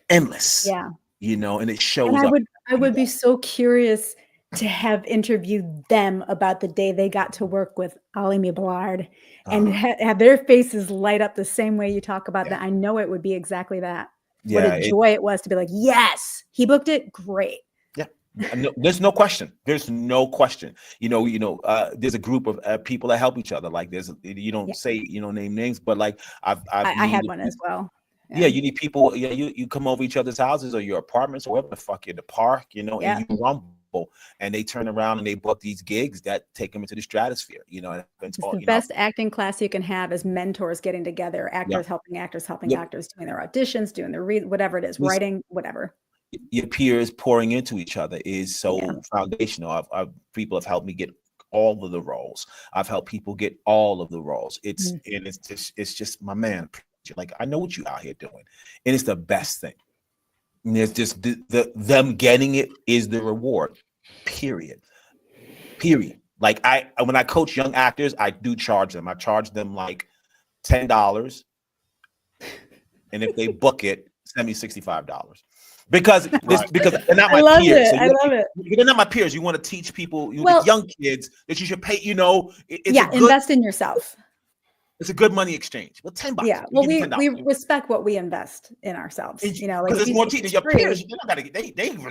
Endless. Yeah. And it shows and up. I would be so curious to have interviewed them about the day they got to work with Alimi Ballard and have their faces light up the same way you talk about that. I know it would be exactly that. What a joy it was to be like, yes, he booked it. Great. Yeah. No, there's no question. There's no question. There's a group of people that help each other. Like you don't say, name names, but like I had one as well. Yeah, you need people. Yeah, you come over each other's houses or your apartments or wherever the fuck you're, the park, and you rumble, and they turn around and they book these gigs that take them into the stratosphere. It's the best acting class you can have is mentors getting together, actors helping actors, actors doing their auditions, doing their whatever it is, writing, whatever. Your peers pouring into each other is so foundational. People have helped me get all of the roles. I've helped people get all of the roles. It's just my man. Like, I know what you out here doing, and it's the best thing. And it's just them getting it is the reward. Period. Like when I coach young actors, I do charge them. I charge them like $10, and if they book it, send me $65. Because they're not my peers. I love it. They're not my peers. You want to teach people, young kids, that you should pay. Invest in yourself. It's a good money exchange. Well, $10. Yeah. Well, we respect what we invest in ourselves. Because there's more teachers. Your peers,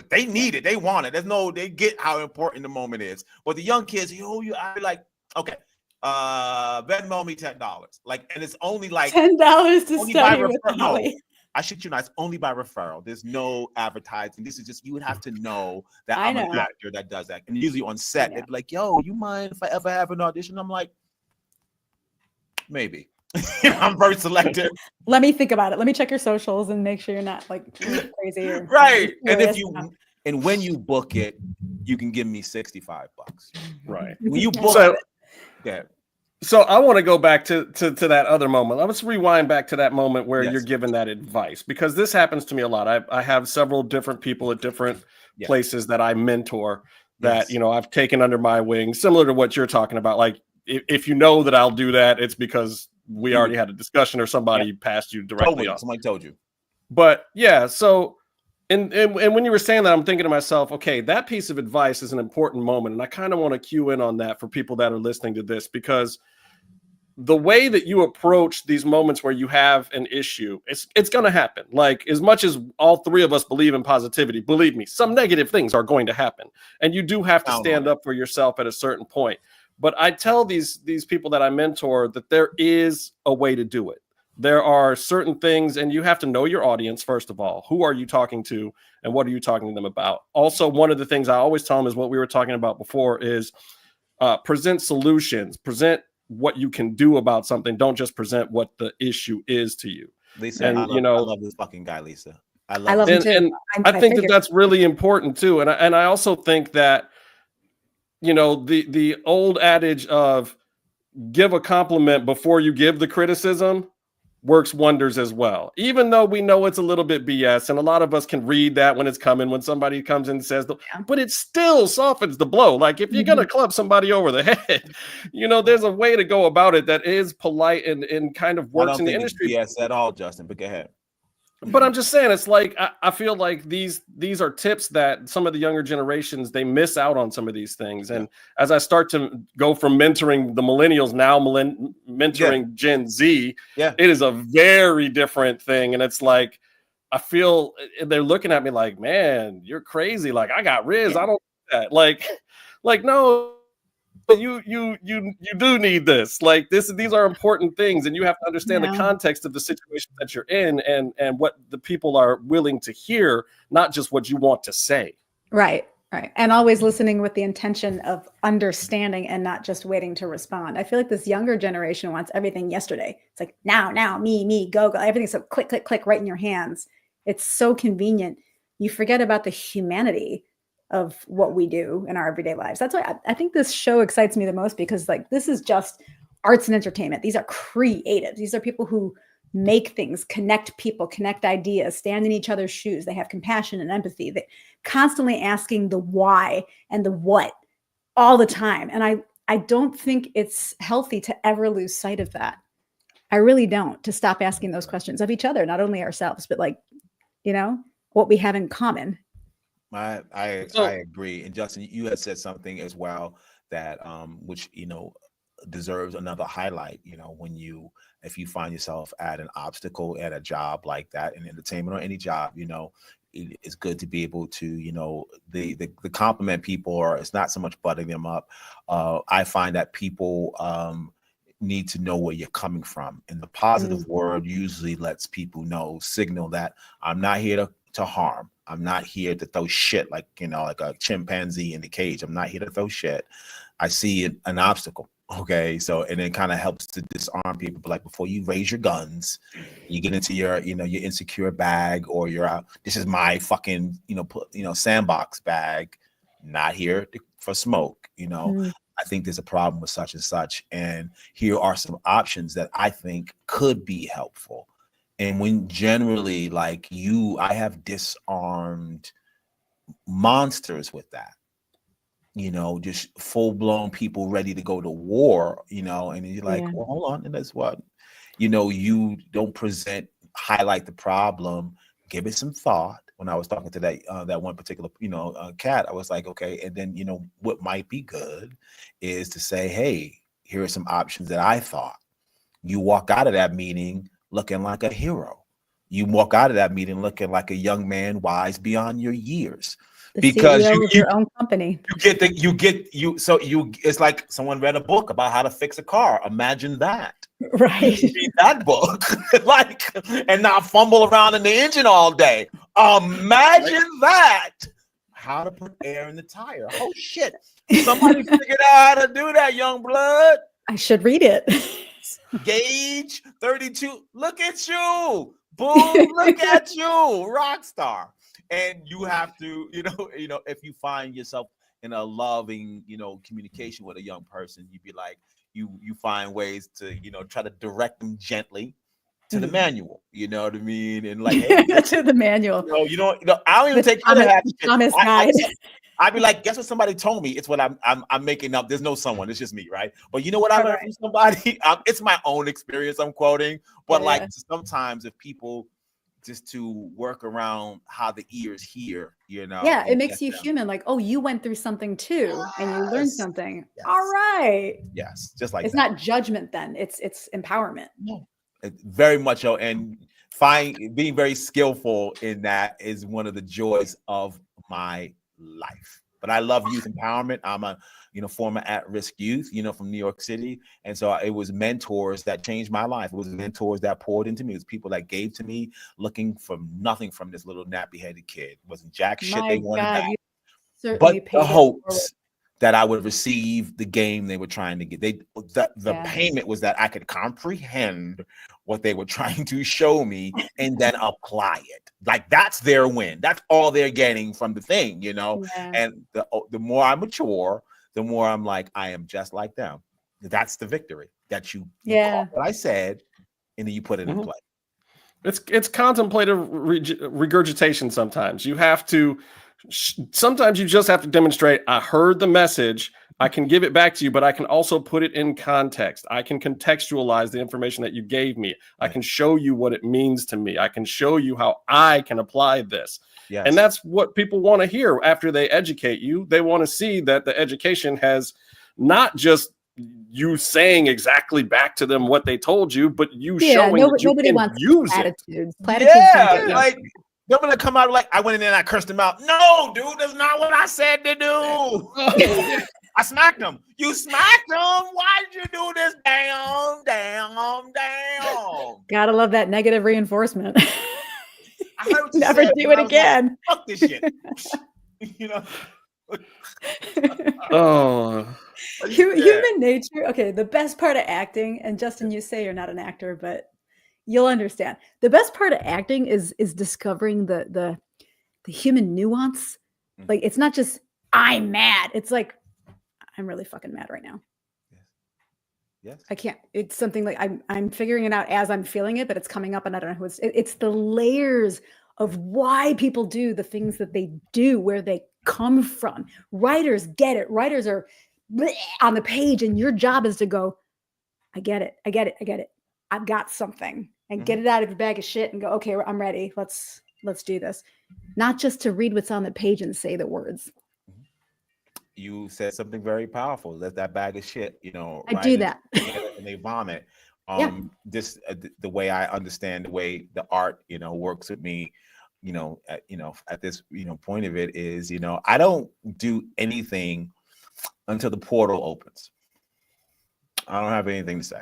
they need it. They want it. They get how important the moment is. But the young kids, I be like, okay, Venmo me $10. Like, and it's only like $10 to study with Holly. I shit you not. It's only by referral. There's no advertising. This is just, you would have to know that I'm an actor that does that. And usually on set, they'd be like, yo, you mind if I ever have an audition? I'm like, maybe. I'm very selective. Let me think about it. Let me check your socials and make sure you're not like crazy. Right. And when you book it, you can give me $65. Right. When you book it. So I want to go back to that other moment. Let's rewind back to that moment where you're given that advice, because this happens to me a lot. I have several different people at different places that I mentor that, I've taken under my wing, similar to what you're talking about. Like, if you know that I'll do that, it's because we already had a discussion or somebody passed you directly on. Somebody told you. But yeah, so and when you were saying that, I'm thinking to myself, okay, that piece of advice is an important moment. And I kind of want to cue in on that for people that are listening to this, because the way that you approach these moments where you have an issue, it's going to happen. Like, as much as all three of us believe in positivity, believe me, some negative things are going to happen. And you do have to stand up for yourself at a certain point. But I tell these people that I mentor that there is a way to do it. There are certain things, and you have to know your audience, first of all. Who are you talking to, and what are you talking to them about? Also, one of the things I always tell them is what we were talking about before is present solutions, present what you can do about something. Don't just present what the issue is to you. Lisa, and I love this fucking guy, Lisa. I love him too. And I think that's really important too. And I also think that, the old adage of give a compliment before you give the criticism works wonders as well. Even though we know it's a little bit BS, and a lot of us can read that when it's coming, when somebody comes in and says, but it still softens the blow. Like, if you're going to club somebody over the head, there's a way to go about it that is polite and kind of works in the industry. Yes, at all, Justin, but go ahead. But I'm just saying, it's like, I feel like these are tips that some of the younger generations, they miss out on some of these things. And as I start to go from mentoring the millennials, now mentoring Gen Z, it is a very different thing. And it's like, I feel they're looking at me like, man, you're crazy. Like, I got Riz. I don't do that. Like, no, you do need this. Like, these are important things, and you have to understand the context of the situation that you're in, and what the people are willing to hear, not just what you want to say. Right. And always listening with the intention of understanding and not just waiting to respond. I feel like this younger generation wants everything yesterday. It's like now, me, go. Everything's so click right in your hands. It's so convenient. You forget about the humanity of what we do in our everyday lives. That's why I think this show excites me the most, because like, this is just arts and entertainment. These are creatives. These are people who make things, connect people, connect ideas, stand in each other's shoes. They have compassion and empathy. They constantly asking the why and the what all the time. And I don't think it's healthy to ever lose sight of that. I really don't, to stop asking those questions of each other, not only ourselves, but like, what we have in common. I agree. And Justin, you had said something as well that which deserves another highlight. If you find yourself at an obstacle at a job like that in entertainment or any job, it's good to be able to, the compliment people, or it's not so much butting them up. I find that people need to know where you're coming from, and the positive word usually lets people signal that I'm not here to harm. I'm not here to throw shit like a chimpanzee in the cage. I'm not here to throw shit. I see an obstacle. Okay, so and it kind of helps to disarm people. But like, before you raise your guns, you get into your your insecure bag, or this is my fucking sandbox bag. Not here for smoke. I think there's a problem with such and such, and here are some options that I think could be helpful. And when generally, like I have disarmed monsters with that. Just full-blown people ready to go to war, and you're like, well, hold on, and that's what, you don't highlight the problem, give it some thought. When I was talking to that one particular, cat, I was like, okay, and then, what might be good is to say, hey, here are some options that I thought. You walk out of that meeting looking like a hero. You walk out of that meeting looking like a young man wise beyond your years. Because you your own company, it's like someone read a book about how to fix a car. Imagine that, right? You read that book, and not fumble around in the engine all day. Imagine that. How to put air in the tire. Oh shit! Somebody figured out how to do that, young blood. I should read it. Gauge 32. Look at you, boom! Look at you, rock star. And you have to, if you find yourself in a loving, communication with a young person, you'd be like, you find ways to, try to direct them gently to the manual. You know what I mean? And like, hey, to the manual. I don't even take credit for that. Thomas guide. I'd be like, guess what somebody told me? It's what I'm making up. There's no someone. It's just me, right? But you know what I learned from somebody? It's my own experience I'm quoting. But sometimes if people just to work around how the ears hear, Yeah, it makes you human. Like, oh, you went through something too, and you learned something. Yes. All right. Yes, just like it's not judgment. Then it's empowerment. No, very much so. And being very skillful in that is one of the joys of my life. But I love youth empowerment. I'm a former at-risk youth, from New York City. And so it was mentors that changed my life. It was mentors that poured into me. It was people that gave to me looking for nothing from this little nappy-headed kid. It wasn't jack shit they wanted back. But the hopes that I would receive the game they were trying to get. The payment was that I could comprehend what they were trying to show me and then apply it. Like, that's their win. That's all they're getting from the thing, And the more I mature, the more I'm like, I am just like them. That's the victory. That you caught what I said, and then you put it in play. It's contemplative regurgitation. Sometimes you have to. Sometimes you just have to demonstrate. I heard the message. I can give it back to you, but I can also put it in context. I can contextualize the information that you gave me. I can show you what it means to me. I can show you how I can apply this. Yes. And that's what people want to hear after they educate you. They want to see that the education has not just you saying exactly back to them what they told you, but you showing that you can use platitudes. it. Platitudes like they're gonna come out like, I went in there and I cursed them out. No, dude, that's not what I said to do. I smacked them. You smacked them. Why did you do this? Damn. Gotta love that negative reinforcement. I heard what you Never said, do it again. Like, fuck this shit. Human nature. Okay, the best part of acting, and Justin, you say you're not an actor, but you'll understand. The best part of acting is discovering the human nuance. Like, it's not just I'm mad. It's like, I'm really fucking mad right now. Yes. I can't. It's something like I'm figuring it out as I'm feeling it, but it's coming up and I don't know who it's the layers of why people do the things that they do, where they come from. Writers get it. Writers are on the page, and your job is to go, I get it. I've got something, and get it out of your bag of shit and go, okay, I'm ready. Let's let's do this. Not just to read what's on the page and say the words. You said something very powerful. Let that bag of shit, I do that. And they vomit. This the way I understand the way the art, works with me, at this, point of it is, I don't do anything until the portal opens. I don't have anything to say.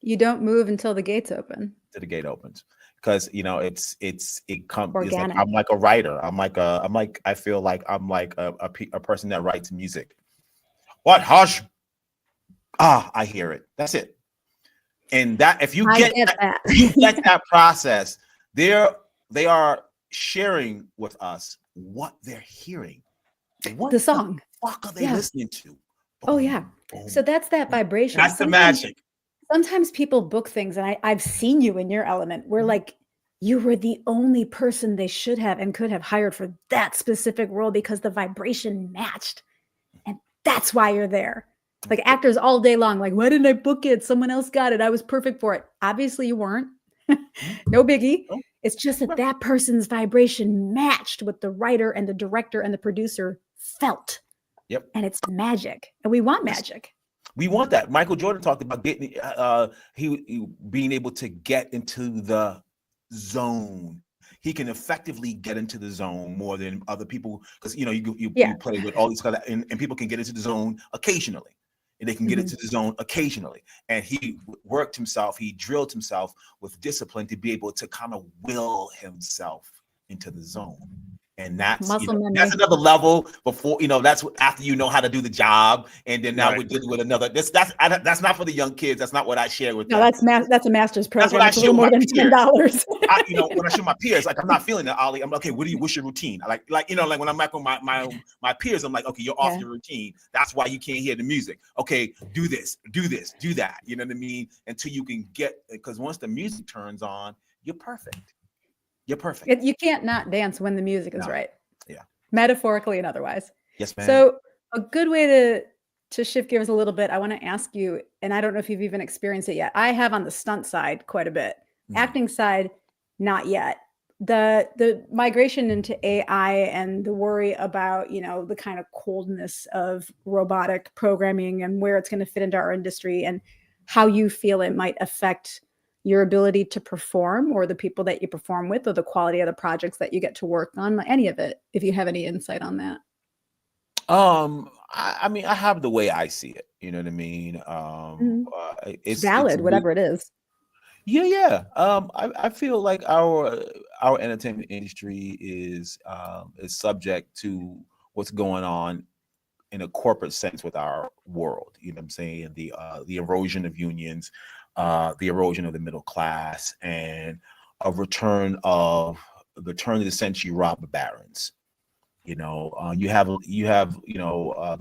You don't move until the gates open. Till the gate opens. Because it comes. Like, I'm like a writer. I feel like I'm like a person that writes music. What hush? I hear it. That's it. And that if you get that process, they are sharing with us what they're hearing. What the song? The fuck are they listening to? Boom, oh yeah. Boom. So that's that vibration. That's the magic. Sometimes people book things, and I've seen you in your element where like you were the only person they should have and could have hired for that specific role because the vibration matched. And that's why you're there. Like actors all day long, like, why didn't I book it? Someone else got it. I was perfect for it. Obviously you weren't. No biggie. It's just that person's vibration matched what the writer and the director and the producer felt. Yep. And it's magic. And we want magic. We want that. Michael Jordan talked about getting he being able to get into the zone. He can effectively get into the zone more than other people because you play with all these kind of and people can get into the zone occasionally. And they can get into the zone occasionally. And he worked himself, he drilled himself with discipline to be able to kind of will himself into the zone. And that's that's another level before that's after you know how to do the job, and then now we're dealing with another. That's not for the young kids. That's not what I share with them. That's a master's program. That's what I share more than $10. When I show my peers, like I'm not feeling that, Ollie. I'm like, okay. What's your routine? Like when I'm back with my peers, I'm like, okay, you're off your routine. That's why you can't hear the music. Okay, do this, do that. You know what I mean? Until you can get, because once the music turns on, you're perfect. You're perfect. You can't not dance when the music is right. Yeah. Metaphorically and otherwise. Yes, ma'am. So a good way to shift gears a little bit, I want to ask you, and I don't know if you've even experienced it yet. I have on the stunt side quite a bit. Acting side, not yet. The migration into AI and the worry about, the kind of coldness of robotic programming and where it's going to fit into our industry and how you feel it might affect your ability to perform or the people that you perform with or the quality of the projects that you get to work on, any of it, if you have any insight on that. I mean, I have the way I see it, you know what I mean? It's valid, whatever it is. Yeah. I feel like our entertainment industry is subject to what's going on in a corporate sense with our world. You know what I'm saying? The erosion of unions, the erosion of the middle class, and a return of the turn of the century robber barons. You have the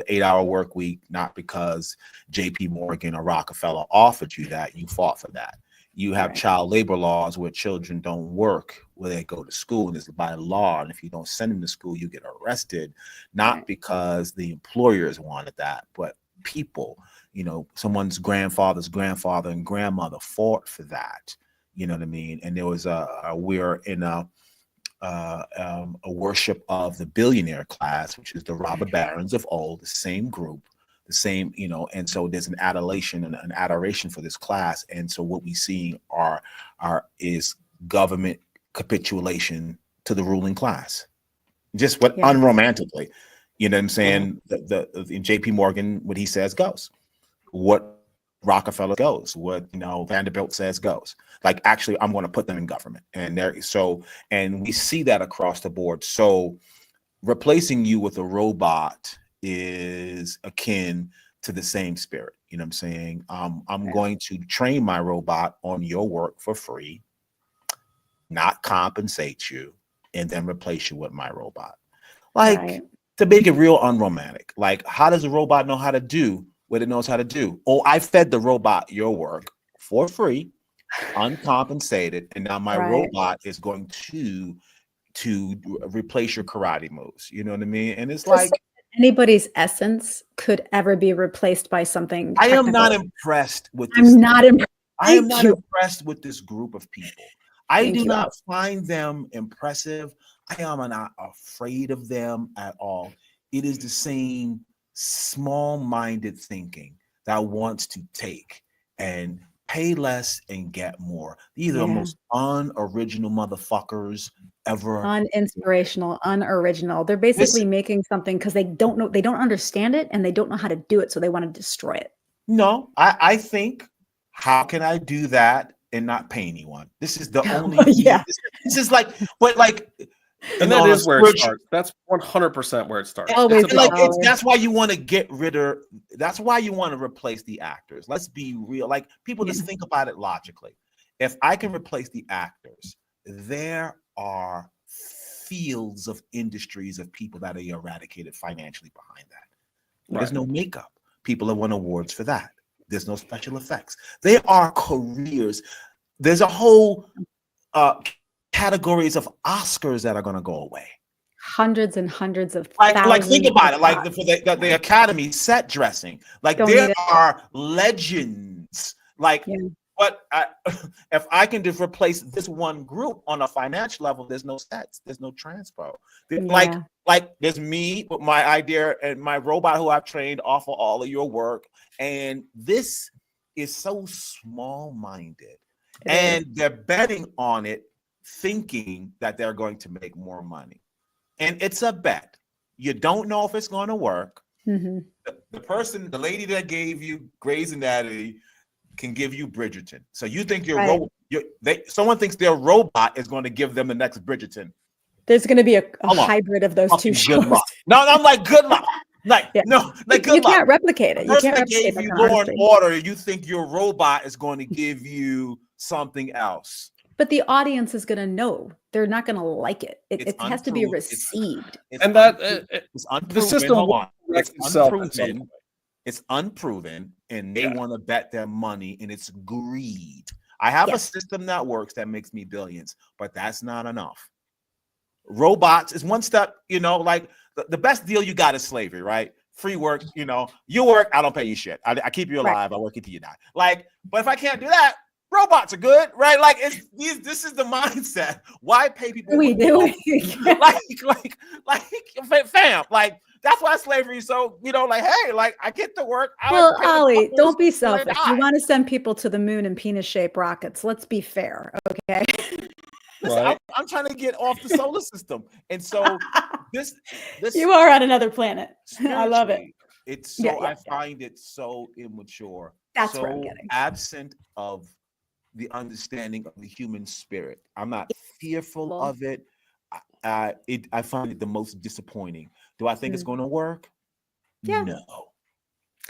8-hour work week, not because JP Morgan or Rockefeller offered you that, you fought for that. You have child labor laws where children don't work, where they go to school, and it's by law. And if you don't send them to school, you get arrested, not because the employers wanted that, but people, someone's grandfather's grandfather and grandmother fought for that. You know what I mean? And there was we're in a worship of the billionaire class, which is the robber barons of old, the same group, the same, and so there's an adulation and an adoration for this class. And so what we see is government capitulation to the ruling class, just unromantically, you know what I'm saying? The JP Morgan, what he says goes, what Rockefeller goes, what Vanderbilt says goes. Like, actually, I'm going to put them in government, and we see that across the board. So replacing you with a robot is akin to the same spirit. You know what I'm saying? I'm going to train my robot on your work for free, not compensate you, and then replace you with my robot. Like, to make it real unromantic, like, how does a robot know how to do what it knows how to do? Oh, I fed the robot your work for free, uncompensated, and now my robot is going to replace your karate moves. You know what I mean? And it's like, anybody's essence could ever be replaced by something technical. I am not impressed with this. I'm not impressed. I am not impressed with this group of people. I do not find them impressive. I am not afraid of them at all. It is the same small-minded thinking that wants to take and pay less and get more. These are the most unoriginal motherfuckers ever. Uninspirational, unoriginal. They're basically making something because they don't understand it and they don't know how to do it, so they want to destroy it. No, I think, how can I do that and not pay anyone? This is the only this is like, but like, and that is where it starts. That's 100% where it starts. That's why you want to get rid of. That's why you want to replace the actors. Let's be real. Like, people just think about it logically. If I can replace the actors, there are fields of industries of people that are eradicated financially behind that. There's no makeup. People have won awards for that. There's no special effects. They are careers. There's a whole categories of Oscars that are going to go away. Hundreds and hundreds of like think about it. Like for the Academy set dressing. Like there are legends. Like but if I can just replace this one group on a financial level, there's no sets, there's no transpo. Like there's me with my idea and my robot who I've trained off of all of your work, and this is so small-minded, and they're betting on it, thinking that they're going to make more money, and it's a bet. You don't know if it's going to work. The lady that gave you Grey's Anatomy can give you Bridgerton. So you think someone thinks their robot is going to give them the next Bridgerton. There's going to be a hybrid of those two shows. No, I'm like, good luck. Like, no, like, good luck. You can't replicate it. You can't replicate you Law and Order. You think your robot is going to give you something else. But the audience is going to know. They're not going to like it. It has to be received. It's unproven. The system it's unproven. It's unproven, and they want to bet their money, and it's greed. I have a system that works that makes me billions, but that's not enough. Robots is one step, like the best deal you got is slavery, right? Free work, you work, I don't pay you shit. I keep you alive, I work until you die. Like, but if I can't do that, robots are good, right? Like, this is the mindset. Why pay people? We do. Fam, like, that's why slavery is so, like, hey, like, I get to work. Ollie, don't be selfish. You want to send people to the moon in penis-shaped rockets. Let's be fair, okay? Listen, I'm trying to get off the solar system, and so this you are on another planet. I love it. It's so I find it so immature. That's so what I'm getting. Absent of the understanding of the human spirit. I'm not fearful of it. I find it the most disappointing. Do I think it's going to work? Yeah.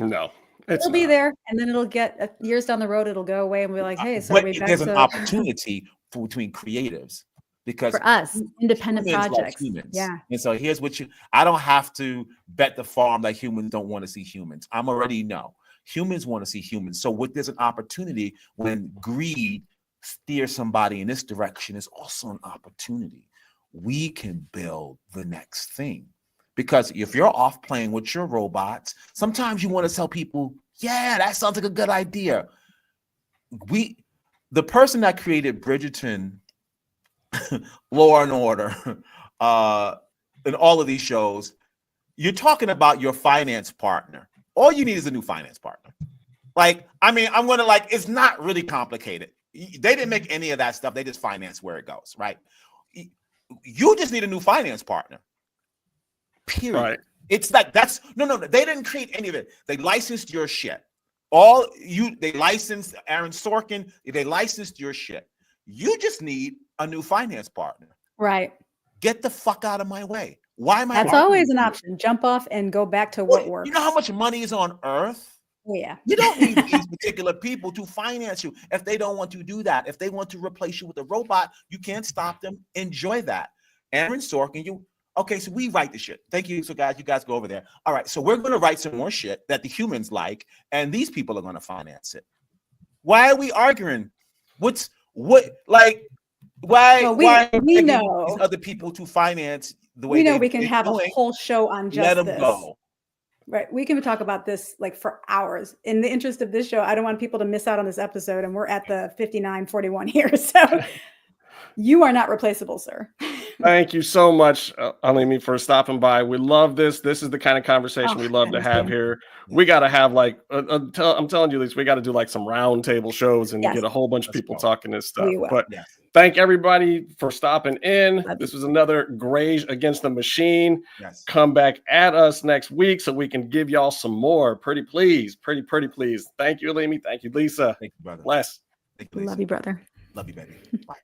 No. It'll be there, and then it'll get years down the road. It'll go away, and we're like, "Hey, so there's an opportunity between creatives because for us, independent projects, And so here's what I don't have to bet the farm that humans don't want to see humans. I'm already know humans want to see humans. So there's an opportunity when greed steers somebody in this direction is also an opportunity. We can build the next thing. Because if you're off playing with your robots, sometimes you want to tell people, yeah, that sounds like a good idea. The person that created Bridgerton, Law and Order, and all of these shows, you're talking about your finance partner. All you need is a new finance partner. Like, I mean, I'm going to it's not really complicated. They didn't make any of that stuff. They just finance where it goes, right? You just need a new finance partner. Period. Right. It's like no. They didn't create any of it. They licensed your shit. They licensed Aaron Sorkin. They licensed your shit. You just need a new finance partner. Right. Get the fuck out of my way. Why am I? That's always an option. Jump off and go back to what works. You know how much money is on Earth? Yeah. You don't need these particular people to finance you if they don't want to do that. If they want to replace you with a robot, you can't stop them. Enjoy that. Aaron Sorkin, okay, so we write the shit. Thank you. So guys, you guys go over there. All right, so we're going to write some more shit that the humans like, and these people are going to finance it. Why are we arguing? Why we know these other people to finance the way we know we can have a whole show on just let them this. Go. Right. We can talk about this for hours. In the interest of this show, I don't want people to miss out on this episode, and we're at the 59:41 here. So You are not replaceable, sir. Thank you so much, Alimi, for stopping by. We love this. This is the kind of conversation we love to have here. We got to have like, I'm telling you, Lisa, we got to do like some roundtable shows and get a whole bunch of people talking this stuff. But thank everybody for stopping in. This was another Greige Against the Machine. Come back at us next week so we can give y'all some more. Pretty please. Thank you, Alimi. Thank you, Lisa. Thank you, brother. Bless. Thank you, Lisa. Love you, brother. Love you, baby. Bye.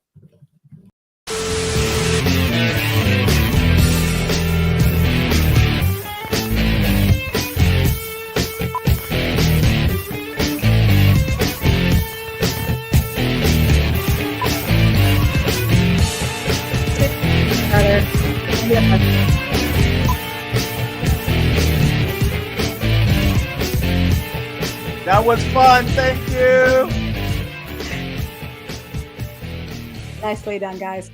That was fun. Thank you. Nicely done, guys.